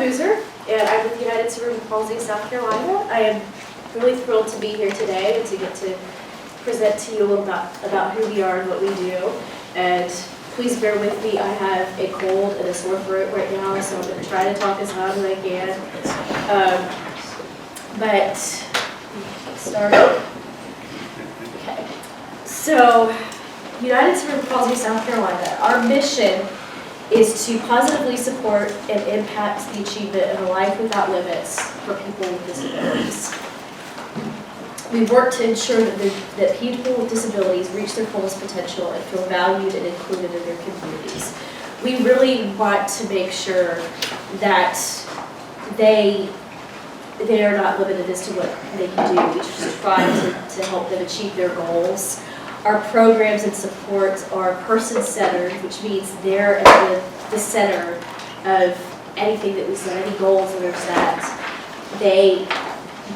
Boozer, and I'm with United Cerebral Palsy South Carolina. I am really thrilled to be here today and to get to present to you a little about who we are and what we do. And please bear with me, I have a cold and a sore throat right now, so I'm going to try to talk as loud as I can. But start. Okay. So, United Cerebral Palsy South Carolina, our mission is to positively support and impact the achievement of a life without limits for people with disabilities. We work to ensure that people with disabilities reach their fullest potential and feel valued and included in their communities. We really want to make sure that they are not limited as to what they can do. We just try to help them achieve their goals. Our programs and supports are person-centered, which means they're at the center of anything that we set, any goals that are set.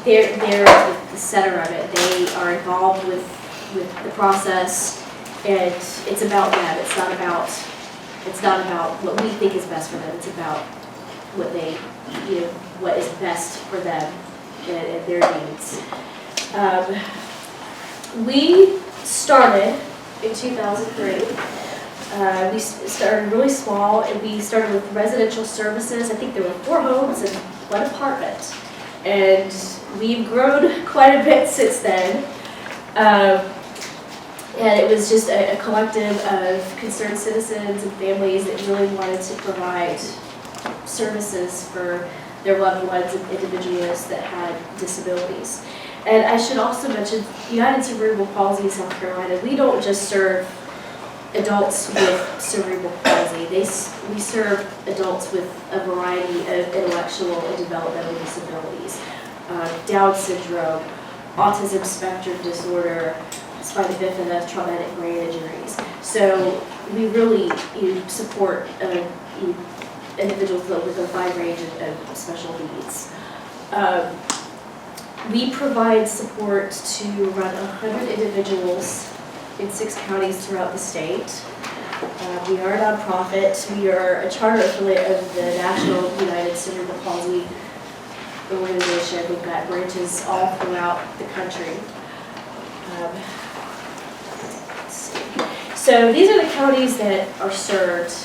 They're at the center of it. They are involved with the process, and it's about them. It's not about what we think is best for them. It's about what what is best for them and their needs. We started in 2003. We started really small, and we started with residential services. I think there were 4 homes and 1 apartment. And we've grown quite a bit since then. And it was just a collective of concerned citizens and families that really wanted to provide services for their loved ones and individuals that had disabilities. And I should also mention, United Cerebral Palsy South Carolina, we don't just serve adults with cerebral palsy. We serve adults with a variety of intellectual and developmental disabilities. Down syndrome, autism spectrum disorder, spina bifida, traumatic brain injuries. So we really support individuals with a wide range of special needs. We provide support to around 100 individuals in 6 counties throughout the state. We are a nonprofit. We are a charter affiliate of the National United Cerebral Palsy organization. We've got branches all throughout the country. Let's see. So these are the counties that are served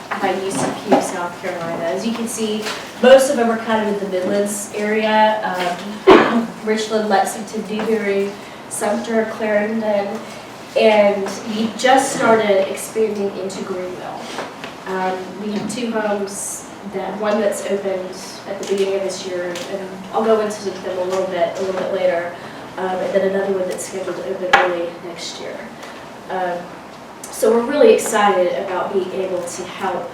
by UCP South Carolina. As you can see, most of them are kind of in the Midlands area. Richland, Lexington, Dewberry, Sumter, Clarendon, and we just started expanding into Greenville. We have 2 homes, one that's opened at the beginning of this year, and I'll go into them a little bit later, and then another one that's scheduled to open early next year. So we're really excited about being able to help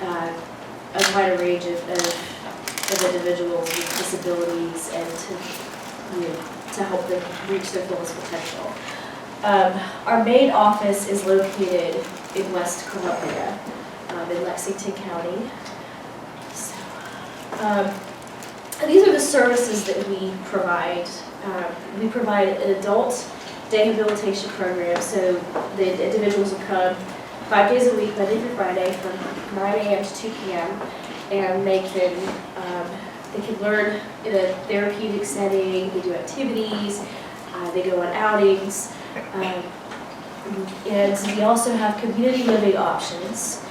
a wider range of individuals with disabilities and to help them reach their fullest potential. Our main office is located in West Columbia, in Lexington County. So, and these are the services that we provide. We provide an adult day habilitation program, so the individuals will come 5 days a week, Monday through Friday, from 9 a.m. to 2 p.m. and they can learn in a therapeutic setting. They do activities, they go on outings, and we also have community living options.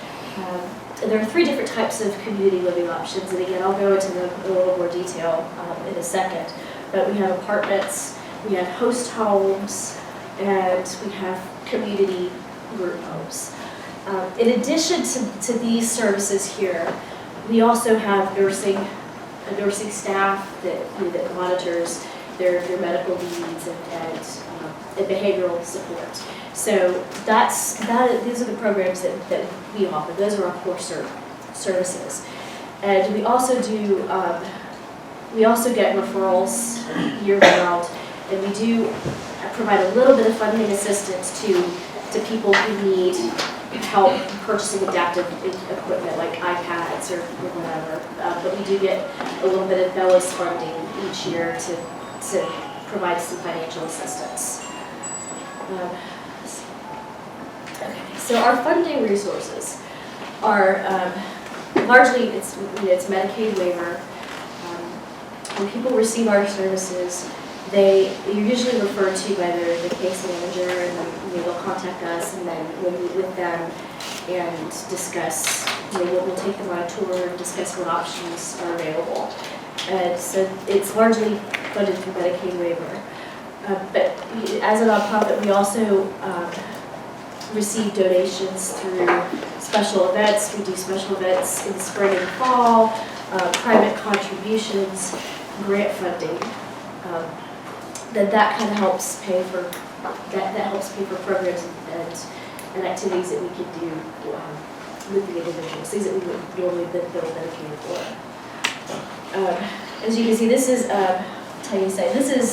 There are 3 different types of community living options, and again, I'll go into them in a little more detail in a second. But we have apartments, we have host homes, and we have community group homes. In addition to these services here, we also have a nursing staff that monitors their medical needs and behavioral support. So these are the programs that we offer. Those are our core services. And we also get referrals year-round, and we do provide a little bit of funding assistance to people who need help purchasing adaptive equipment like iPads or whatever. But we do get a little bit of BELLA's funding each year to provide some financial assistance. Okay, so our funding resources are largely, it's Medicaid waiver. When people receive our services, you're usually referred to by the case manager, and then they'll contact us, and then we'll meet with them and discuss, we'll take them on a tour and discuss what options are available. And so it's largely funded through Medicaid waiver. But as a nonprofit, we also receive donations through special events. We do special events in the spring and fall, private contributions, grant funding. That kind of helps pay for programs and activities that we can do with the individuals, things that we would normally bill Medicaid for. As you can see, this is this is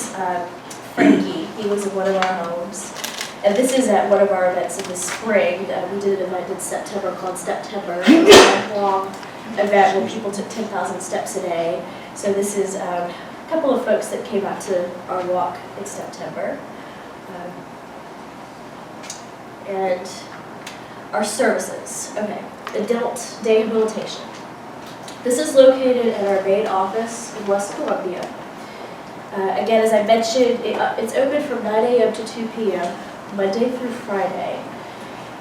Frankie. He was in one of our homes. And this is at one of our events in the spring. We did an event in September called September. It was a long event where people took 10,000 steps a day. So this is a couple of folks that came out to our walk in September. And our services. Okay, adult day habilitation. This is located at our main office in West Columbia. Again, as I mentioned, it's open from 9 a.m. to 2 p.m. Monday through Friday.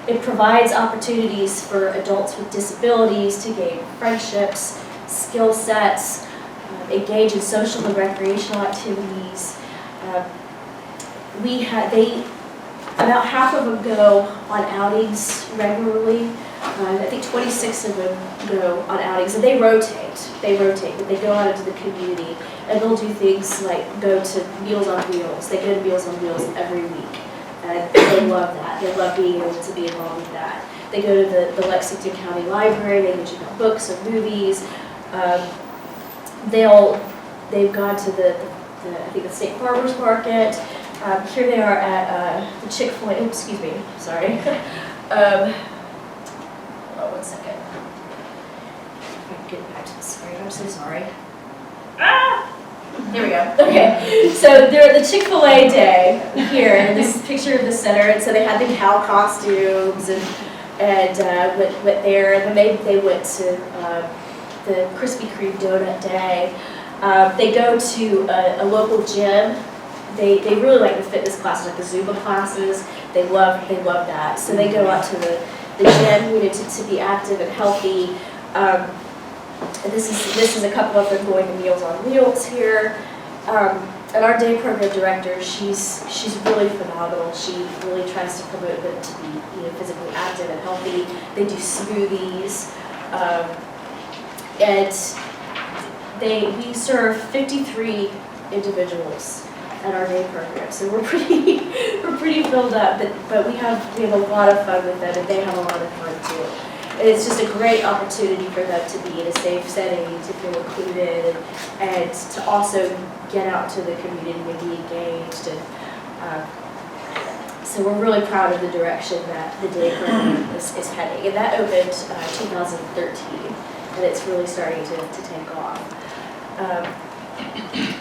It provides opportunities for adults with disabilities to gain friendships, skill sets, engage in social and recreational activities. About half of them go on outings regularly. I think 26 of them go on outings, and they rotate, but they go out into the community, and they'll do things like go to Meals on Wheels. They go to Meals on Wheels every week, and they love that. They love being able to be involved with that. They go to the Lexington County Library, they get you know, books or movies. They've gone to the I think the State Farmers Market. Here they are at the Chick-fil-A, oh, excuse me, sorry. Hold on 1 second. If I can get back to the screen, I'm so sorry. Here we go. Okay, so they're at the Chick-fil-A day here, and this is a picture of the center, and so they had the cow costumes and went there, and then they went to the Krispy Kreme donut day. They go to a local gym. They really like the fitness classes, like the Zumba classes. They love that. So they go out to the gym, to be active and healthy. And this is a couple of them going to Meals on Wheels here. And our day program director, she's really phenomenal. She really tries to promote them to be physically active and healthy. They do smoothies, and we serve 53 individuals at our day program, so we're pretty filled up. But we have a lot of fun with them, and they have a lot of fun too. And it's just a great opportunity for them to be in a safe setting, to feel included, and to also get out to the community and be engaged. And so we're really proud of the direction that the day program is heading. And that opened 2013, and it's really starting to take off.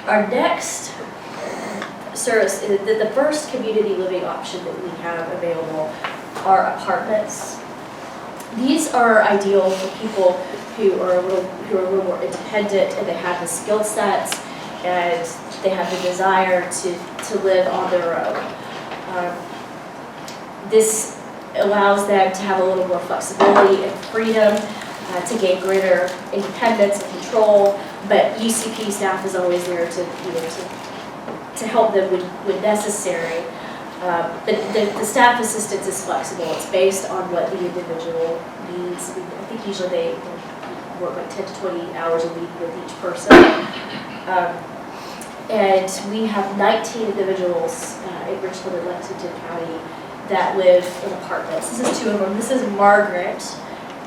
Our next service, the first community living option that we have available are apartments. These are ideal for people who are a little more independent, and they have the skill sets and they have the desire to live on their own. This allows them to have a little more flexibility and freedom, to gain greater independence and control, but UCP staff is always there to help them when necessary. But the staff assistance is flexible. It's based on what the individual needs. I think usually they work like 10 to 20 hours a week with each person. And we have 19 individuals in Richland and Lexington County that live in apartments. This is two of them. This is Margaret,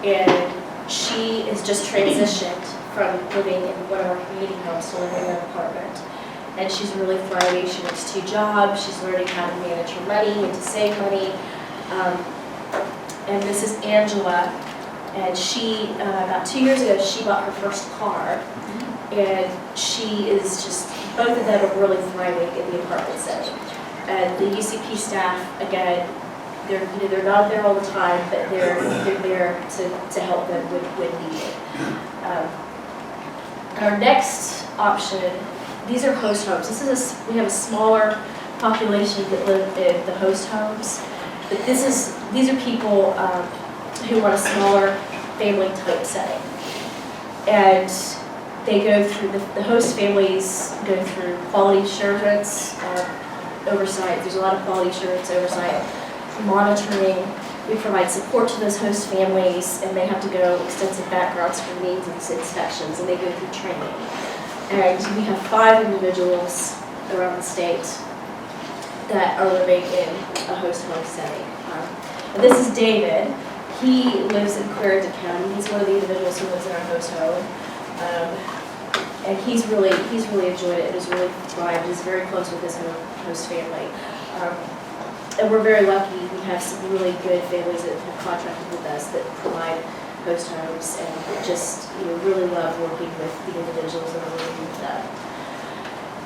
and she is just transitioned from living in one of our community homes to living in an apartment. And she's really thriving. She works 2 jobs. She's learning how to manage her money and to save money. And this is Angela, and she, about 2 years ago, she bought her first car. And she is just, both of them are really thriving in the apartment setting. And the UCP staff, again, they're not there all the time, but they're there to help them when needed. Our next option, these are host homes. We have a smaller population that live in the host homes, but these are people who want a smaller family type setting, and they go through the host families go through quality assurance oversight. There's a lot of quality assurance oversight, monitoring. We provide support to those host families, and they have to go extensive background screenings and inspections, and they go through training. And we have 5 individuals around the state that are living in a host home setting. And this is David. He lives in Clarendon County. He's one of the individuals who lives in our host home. And he's really enjoyed it and has really thrived. He's very close with his host family. And we're very lucky. We have some really good families that have contracted with us that provide host homes, and just really love working with the individuals that are working with them.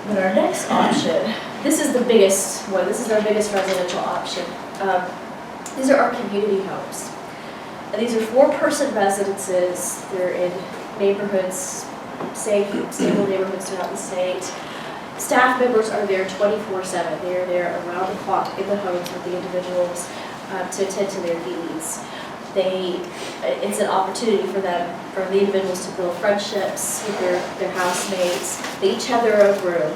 But our next option, this is the biggest one. This is our biggest residential option. These are our community homes. And these are 4-person residences. They're in neighborhoods, safe, stable neighborhoods throughout the state. Staff members are there 24/7. They are there around the clock in the homes with the individuals to attend to their needs. It's an opportunity for the individuals to build friendships with their housemates. They each have their own room.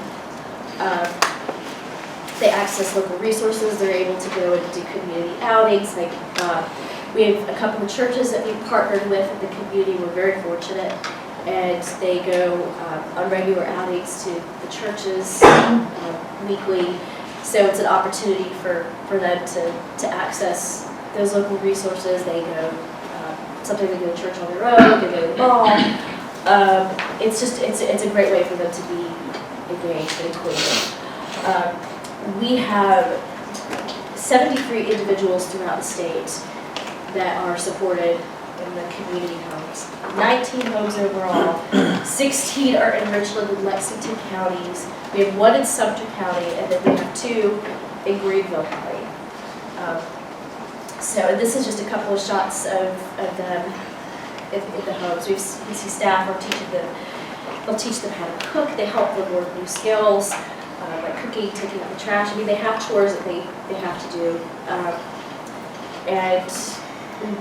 They access local resources. They're able to go and do community outings. We have a couple of churches that we've partnered with in the community. We're very fortunate. And they go on regular outings to the churches weekly. So it's an opportunity for them to access those local resources. They go, sometimes they go to church on their own, they go to the mall. It's a great way for them to be engaged and included. We have 73 individuals throughout the state that are supported in the community homes. 19 homes overall. 16 are in Richland and Lexington counties. We have 1 in Sumter County, and then we have 2 in Greenville County. And this is just a couple of shots of them in the homes. We see staff are teaching them. They'll teach them how to cook. They help them learn new skills, like cooking, taking out the trash. They have chores that they have to do. And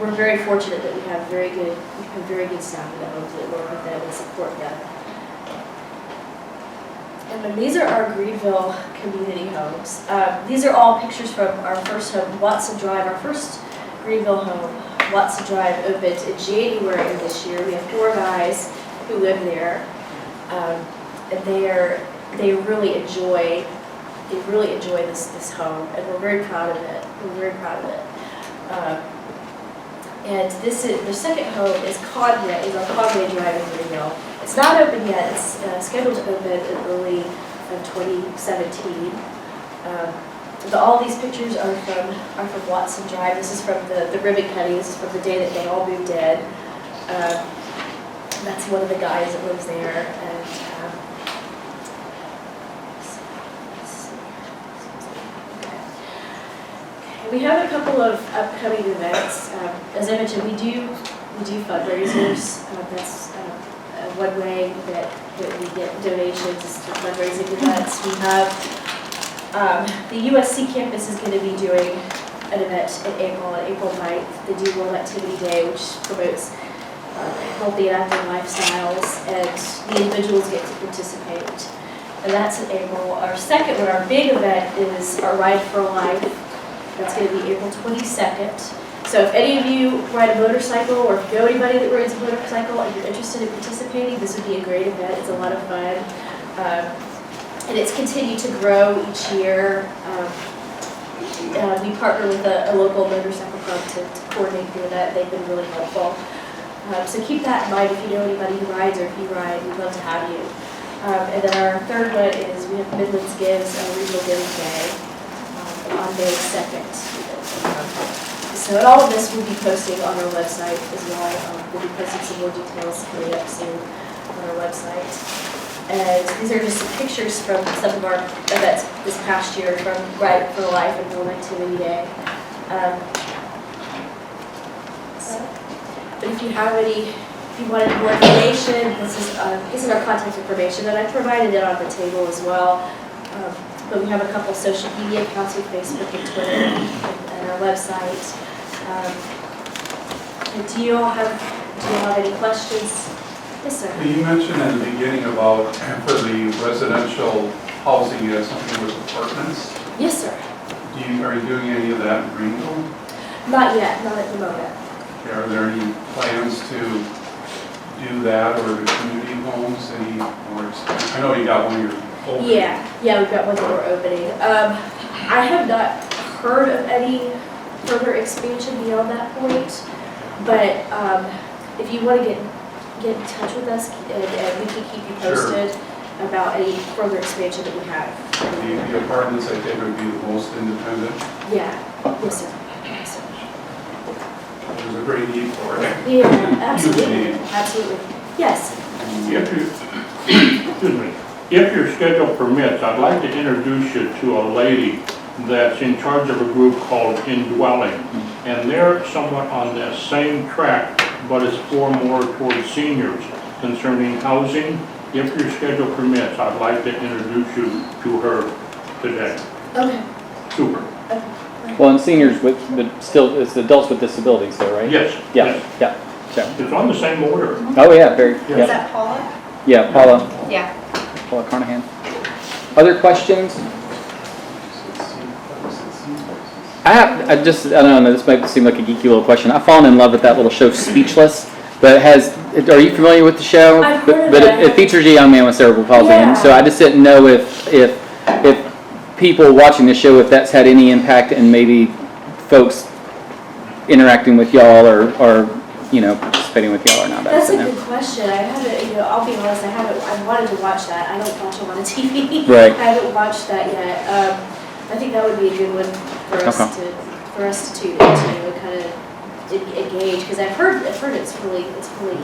we're very fortunate that we have very good staff in the homes that work with them and support them. And then these are our Greenville community homes. These are all pictures from our first home, Watson Drive. Our first Greenville home, Watson Drive, opened in January of this year. We have 4 guys who live there, and they really enjoy this home, and we're very proud of it. And the second home is on Conway Drive in Greenville. It's not open yet. It's scheduled to open in early of 2017. But all these pictures are from Watson Drive. This is from the ribbon cutting. This is from the day that they all moved in. That's one of the guys that lives there. And we have a couple of upcoming events. As I mentioned, we do fundraisers. That's one way that we get donations is through fundraising events. We have the USC campus is going to be doing an event in April, on April 9th. They do World Activity Day, which promotes healthy and active lifestyles, and the individuals get to participate. And that's in April. Our second one, our big event, is our Ride for Life. That's going to be April 22nd. So if any of you ride a motorcycle, or if you know anybody that rides a motorcycle and you're interested in participating, this would be a great event. It's a lot of fun. And it's continued to grow each year. We partner with a local motorcycle club to coordinate the event. They've been really helpful. So keep that in mind if you know anybody who rides, or if you ride, we'd love to have you. And then our third one is we have Midlands Gives, a Regional Giving Day on May 2nd. So all of this will be posted on our website as well. We'll be posting some more details coming up soon on our website. And these are just some pictures from some of our events this past year from Ride for Life and World Activity Day. But if you have if you wanted more information, this is our contact information, and I provided it on the table as well. But we have a couple social media accounts with Facebook and Twitter and our website. And do you all have any questions? Yes, sir. You mentioned in the beginning about for the residential housing, you had something with apartments. Yes, sir. Are you doing any of that in Greenville? Not yet, not at the moment. Are there any plans to do that, or the community homes any more? I know you got one you're opening. Yeah, we've got one that we're opening. I have not heard of any further expansion beyond that point, but if you want to get in touch with us, and we can keep you posted about any further expansion that we have. The apartments, I think, would be the most independent. Yeah, yes, sir. Yes, sir. There's a great need for it. Yeah, absolutely, absolutely. Yes. If your schedule permits, I'd like to introduce you to a lady that's in charge of a group called Indwelling. And they're somewhat on the same track, but it's more towards seniors concerning housing. If your schedule permits, I'd like to introduce you to her today. Okay. Super. Okay. Well, and seniors but still, it's adults with disabilities though, right? Yes. Yeah, Yes. yeah. So. It's on the same order. Oh yeah, very, Yes. yeah. Is that Paula? Yeah, Paula. Yeah. Paula Carnahan. Other questions? I don't know, this might seem like a geeky little question. I've fallen in love with that little show, Speechless. But are you familiar with the show? I've heard of But it. it features a young man with cerebral palsy. Yeah. And so I just didn't know if people watching the show, if that's had any impact and maybe folks interacting with y'all or participating with y'all or not. That's a good question. I haven't, I'll be honest, I wanted to watch that. I don't watch a lot of TV. Right. I haven't watched that yet. I think that would be a good one for us to tune into and kind of engage, because I've heard it's really.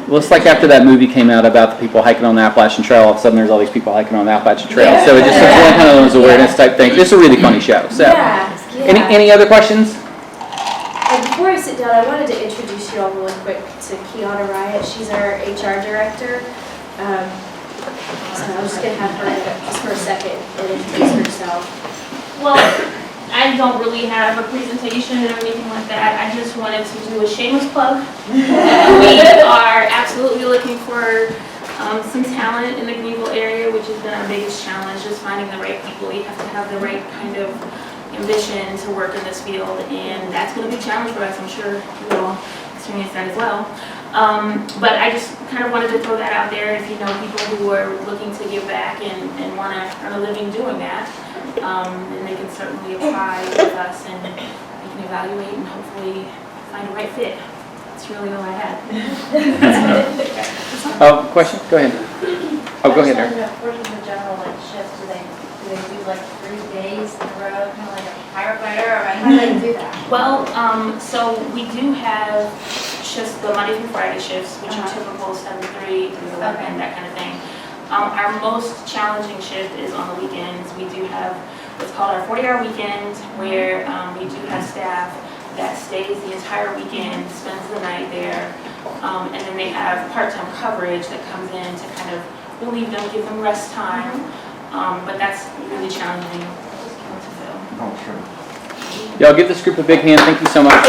Well, it's like after that movie came out about the people hiking on the Appalachian Trail, all of a sudden there's all these people hiking on the Appalachian Trail. Yeah. So it just it's one kind of those awareness type things. It's a really funny show. So, Yeah. any other questions? And before I sit down, I wanted to introduce you all really quick to Kiana Riot. She's our HR director. So I'm just going to have her just for a second and introduce herself. Well, I don't really have a presentation or anything like that. I just wanted to do a shameless plug. We are absolutely looking for some talent in the Greenville area, which has been our biggest challenge, just finding the right people. You have to have the right kind of ambition to work in this field, and that's going to be a challenge for us. I'm sure you will experience that as well. But I just kind of wanted to throw that out there. If you know people who are looking to give back and want to earn a living doing that, then they can certainly apply with us, and we can evaluate and hopefully find a right fit. That's really all I had. Oh, question? Go ahead. Oh, go ahead, Eric. Working the general shifts, do they do like 3 days in a row, kind of like a firefighter, or how do they do that? Well, so we do have shifts, the Monday through Friday shifts, which are typical 7 to 3, 3 to 11, that kind of thing. Our most challenging shift is on the weekends. We do have what's called our 40-hour weekend, where we do have staff that stays the entire weekend, spends the night there, and then they have part-time coverage that comes in to kind of relieve them, give them rest time, but that's really challenging to fill. Y'all give this group a big hand. Thank you so much.